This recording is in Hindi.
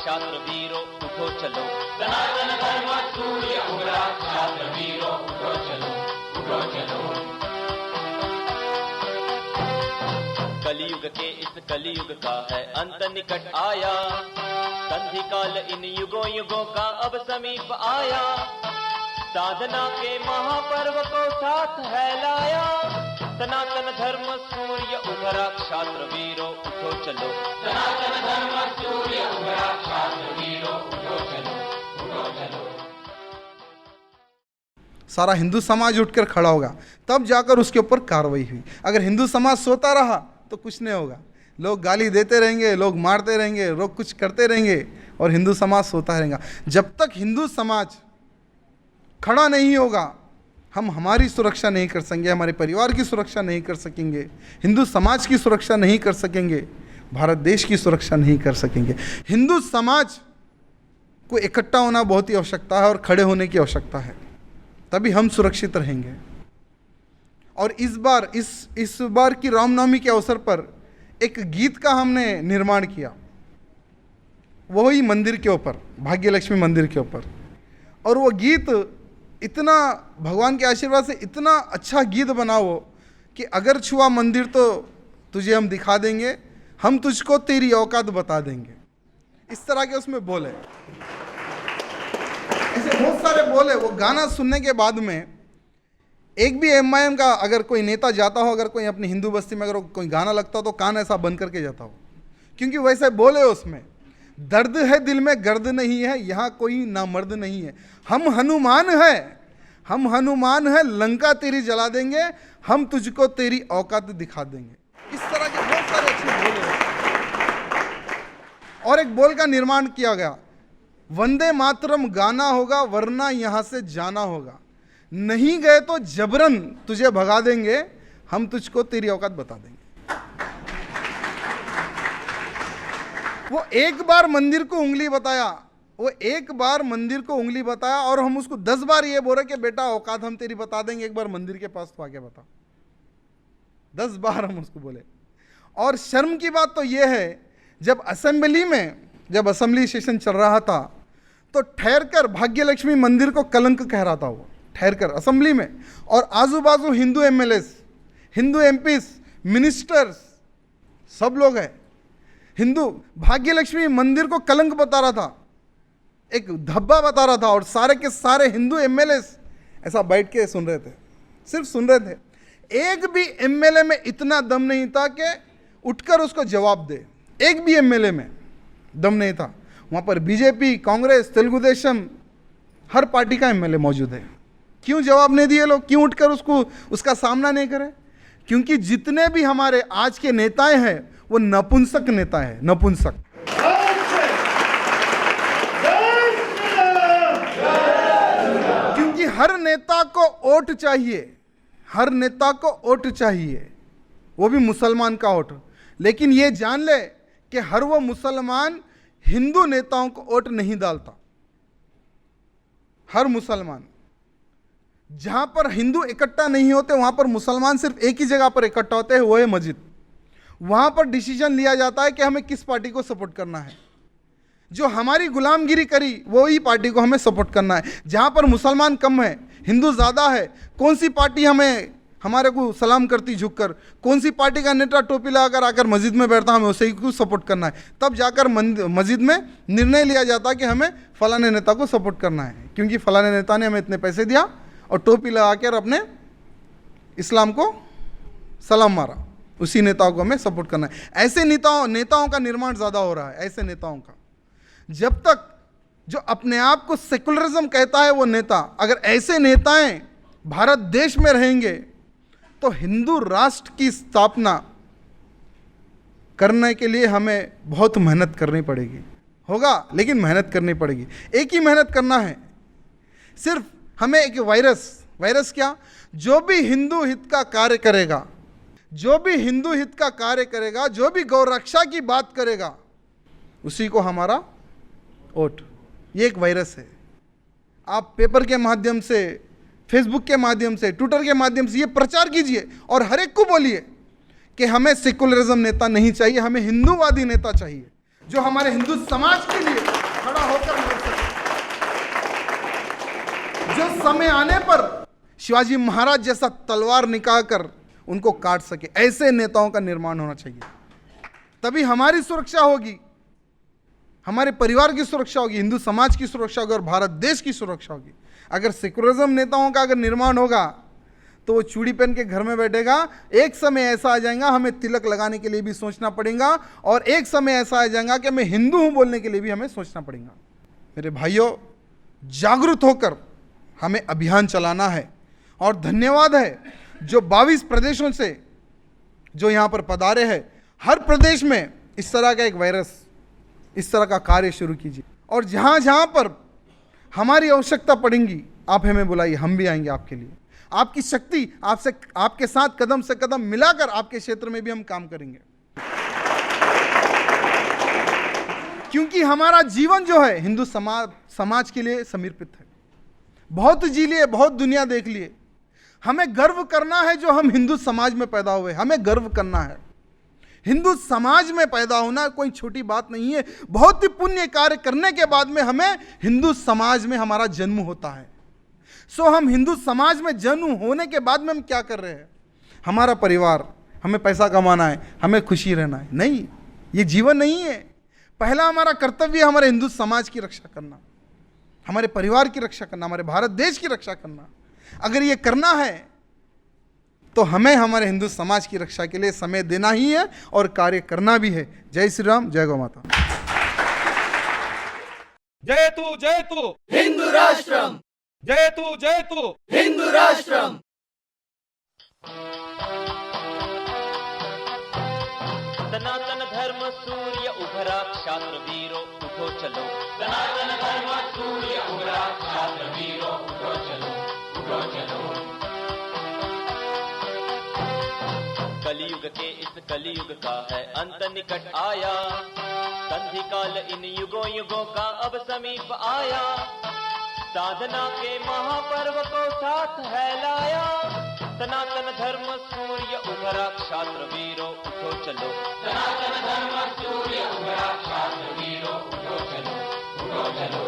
क्षात्र वीरो उठो चलो, सनातन धर्म सूर्य उगरा, छात्र वीरो उठो चलो, उठो चलो। कलयुग के इस कलयुग का है अंत निकट आया, संधि काल इन युगों युगों का अब समीप आया, साधना के महापर्व को साथ है लाया, सनातन धर्म सूर्य उभरा, क्षात्र वीरो उठो चलो, सनातन धर्म सूर्य उगरा, छात्र वीरो उठो चलो, उठो चलो। सारा हिंदू समाज उठकर खड़ा होगा, तब जाकर उसके ऊपर कार्रवाई हुई। अगर हिंदू समाज सोता रहा तो कुछ नहीं होगा, लोग गाली देते रहेंगे, लोग मारते रहेंगे, लोग कुछ करते रहेंगे और हिंदू समाज सोता रहेगा। जब तक हिंदू समाज खड़ा नहीं होगा, हम हमारी सुरक्षा नहीं कर सकेंगे, हमारे परिवार की सुरक्षा नहीं कर सकेंगे, हिंदू समाज की सुरक्षा नहीं कर सकेंगे, भारत देश की सुरक्षा नहीं कर सकेंगे। हिंदू समाज को इकट्ठा होना बहुत ही आवश्यकता है और खड़े होने की आवश्यकता है, तभी हम सुरक्षित रहेंगे। और इस बार की रामनवमी के अवसर पर एक गीत का हमने निर्माण किया, वही मंदिर के ऊपर, भाग्य लक्ष्मी मंदिर के ऊपर। और वो गीत इतना भगवान के आशीर्वाद से इतना अच्छा गीत बना वो कि अगर छुआ मंदिर तो तुझे हम दिखा देंगे, हम तुझको तेरी औकात बता देंगे, इस तरह के उसमें बोल है। ऐसे बहुत सारे बोल है। वो गाना सुनने के बाद में एक भी एमआईएम का अगर कोई नेता जाता हो, अगर कोई अपनी हिंदू बस्ती में अगर कोई गाना लगता हो तो कान ऐसा बंद करके जाता हो, क्योंकि वैसे बोले उसमें, दर्द है दिल में गर्द नहीं है, यहाँ कोई नामर्द नहीं है, हम हनुमान है, हम हनुमान है, लंका तेरी जला देंगे, हम तुझको तेरी औकात दिखा देंगे। इस तरह के बहुत सारे अच्छे बोल हैं। और एक बोल का निर्माण किया गया, वंदे मातरम गाना होगा वरना यहाँ से जाना होगा, नहीं गए तो जबरन तुझे भगा देंगे, हम तुझको तेरी औकात बता देंगे। वो एक बार मंदिर को उंगली बताया, वो एक बार मंदिर को उंगली बताया और हम उसको 10 बार ये बोले कि बेटा औकात हम तेरी बता देंगे, एक बार मंदिर के पास तो आके बता। 10 बार हम उसको बोले। और शर्म की बात तो ये है, जब असेंबली में, जब असेंबली सेशन चल रहा था तो ठहरकर भाग्य लक्ष्मी मंदिर को कलंक कह रहा था वो, ठहरकर असेंबली में, और आजू बाजू Hindu MLAs, Hindu MPs, ministers, सब लोग हैं हिंदू, भाग्य लक्ष्मी मंदिर को कलंक बता रहा था, एक धब्बा बता रहा था, और सारे के सारे हिंदू एमएलएस ऐसा बैठ के सुन रहे थे, सिर्फ सुन रहे थे। एक भी एमएलए में इतना दम नहीं था कि उठकर उसको जवाब दे, एक भी एमएलए में दम नहीं था। वहाँ पर बीजेपी, कांग्रेस, तेलुगु देशम, हर पार्टी का एमएलए मौजूद है। क्यों जवाब नहीं दिए लोग, क्यों उठकर उसका सामना नहीं करे? क्योंकि जितने भी हमारे आज के नेताएं हैं वो नपुंसक नेता है, नपुंसक। क्योंकि हर नेता को वोट चाहिए, हर नेता को वोट चाहिए, वो भी मुसलमान का वोट। लेकिन ये जान ले कि हर वो मुसलमान हिंदू नेताओं को वोट नहीं डालता। हर मुसलमान, जहां पर हिंदू इकट्ठा नहीं होते वहां पर मुसलमान सिर्फ एक ही जगह पर इकट्ठा होते हैं, वो है मस्जिद। वहां पर डिसीजन लिया जाता है कि हमें किस पार्टी को सपोर्ट करना है। जो हमारी गुलामगिरी करी वही पार्टी को हमें सपोर्ट करना है। जहां पर मुसलमान कम है, हिंदू ज़्यादा है, कौन सी पार्टी हमारे को सलाम करती झुककर, कौन सी पार्टी का नेता टोपी लगाकर आकर मस्जिद में बैठता, हमें उसे ही को सपोर्ट करना है। तब जाकर मस्जिद में निर्णय लिया जाता है कि हमें फलाने नेता को सपोर्ट करना है, क्योंकि फलाने नेता ने हमें इतने पैसे दिया और टोपी लगाकर अपने इस्लाम को सलाम मारा, उसी नेताओं को हमें सपोर्ट करना है। ऐसे नेताओं का निर्माण ज़्यादा हो रहा है, ऐसे नेताओं का। जब तक जो अपने आप को सेकुलरिज्म कहता है वो नेता, अगर ऐसे नेताएं भारत देश में रहेंगे तो हिंदू राष्ट्र की स्थापना करने के लिए हमें बहुत मेहनत करनी पड़ेगी। होगा, लेकिन मेहनत करनी पड़ेगी। एक ही मेहनत करना है, सिर्फ हमें एक वायरस क्या, जो भी हिंदू हित का कार्य करेगा, जो भी हिंदू हित का कार्य करेगा, जो भी गौ रक्षा की बात करेगा, उसी को हमारा वोट। ये एक वायरस है। आप पेपर के माध्यम से, फेसबुक के माध्यम से, ट्विटर के माध्यम से ये प्रचार कीजिए और हर एक को बोलिए कि हमें सेकुलरिज्म नेता नहीं चाहिए, हमें हिंदूवादी नेता चाहिए, जो हमारे हिंदू समाज के लिए खड़ा होकर लड़ सके। जो समय आने पर शिवाजी महाराज जैसा तलवार निकालकर उनको काट सके, ऐसे नेताओं का निर्माण होना चाहिए। तभी हमारी सुरक्षा होगी, हमारे परिवार की सुरक्षा होगी, हिंदू समाज की सुरक्षा होगी और भारत देश की सुरक्षा होगी। अगर सेकुलरिज्म नेताओं का अगर निर्माण होगा तो वो चूड़ी पहन के घर में बैठेगा। एक समय ऐसा आ जाएगा हमें तिलक लगाने के लिए भी सोचना पड़ेगा, और एक समय ऐसा आ जाएगा कि मैं हिंदू हूं बोलने के लिए भी हमें सोचना पड़ेगा। मेरे भाइयों, जागरूक होकर हमें अभियान चलाना है। और धन्यवाद है जो 22 प्रदेशों से जो यहाँ पर पधारे हैं। हर प्रदेश में इस तरह का एक वायरस, इस तरह का कार्य शुरू कीजिए, और जहाँ जहाँ पर हमारी आवश्यकता पड़ेगी आप हमें बुलाइए, हम भी आएंगे आपके लिए। आपकी शक्ति आपसे, आपके साथ कदम से कदम मिलाकर आपके क्षेत्र में भी हम काम करेंगे, क्योंकि हमारा जीवन जो है हिंदू समाज के लिए समर्पित है। बहुत जी लिए, बहुत दुनिया देख लिए, हमें गर्व करना है जो हम हिंदू समाज में पैदा हुए, हमें गर्व करना है। हिंदू समाज में पैदा होना कोई छोटी बात नहीं है। बहुत ही पुण्य कार्य करने के बाद में हमें हिंदू समाज में हमारा जन्म होता है। सो हम हिंदू समाज में जन्म होने के बाद में हम क्या कर रहे हैं? हमारा परिवार, हमें पैसा कमाना है, हमें खुशी रहना है, नहीं, ये जीवन नहीं है। पहला हमारा कर्तव्य है हमारे हिंदू समाज की रक्षा करना, हमारे परिवार की रक्षा करना, हमारे भारत देश की रक्षा करना। अगर ये करना है तो हमें हमारे हिंदू समाज की रक्षा के लिए समय देना ही है और कार्य करना भी है। जय श्री राम, जय गौ माता। जय तू हिंदू राष्ट्रम, जय तू हिंदू राष्ट्रम। सनातन धर्म सूर्य उभरा, क्षात्र वीरो उठो चलो। सनातन धर्म सूर्य उभरा, छात्र वीरों उठो चलो, उठो चलो। कलयुग के इस कलयुग का है अंत निकट आया, संधि काल इन युगों युगों का अब समीप आया। साधना के महापर्व को साथ है लाया, सनातन धर्म सूर्य उभरा, क्षात्र वीरों उठो चलो। सनातन धर्म सूर्य उभरा, छात्र वीरों उठो चलो, उठो चलो।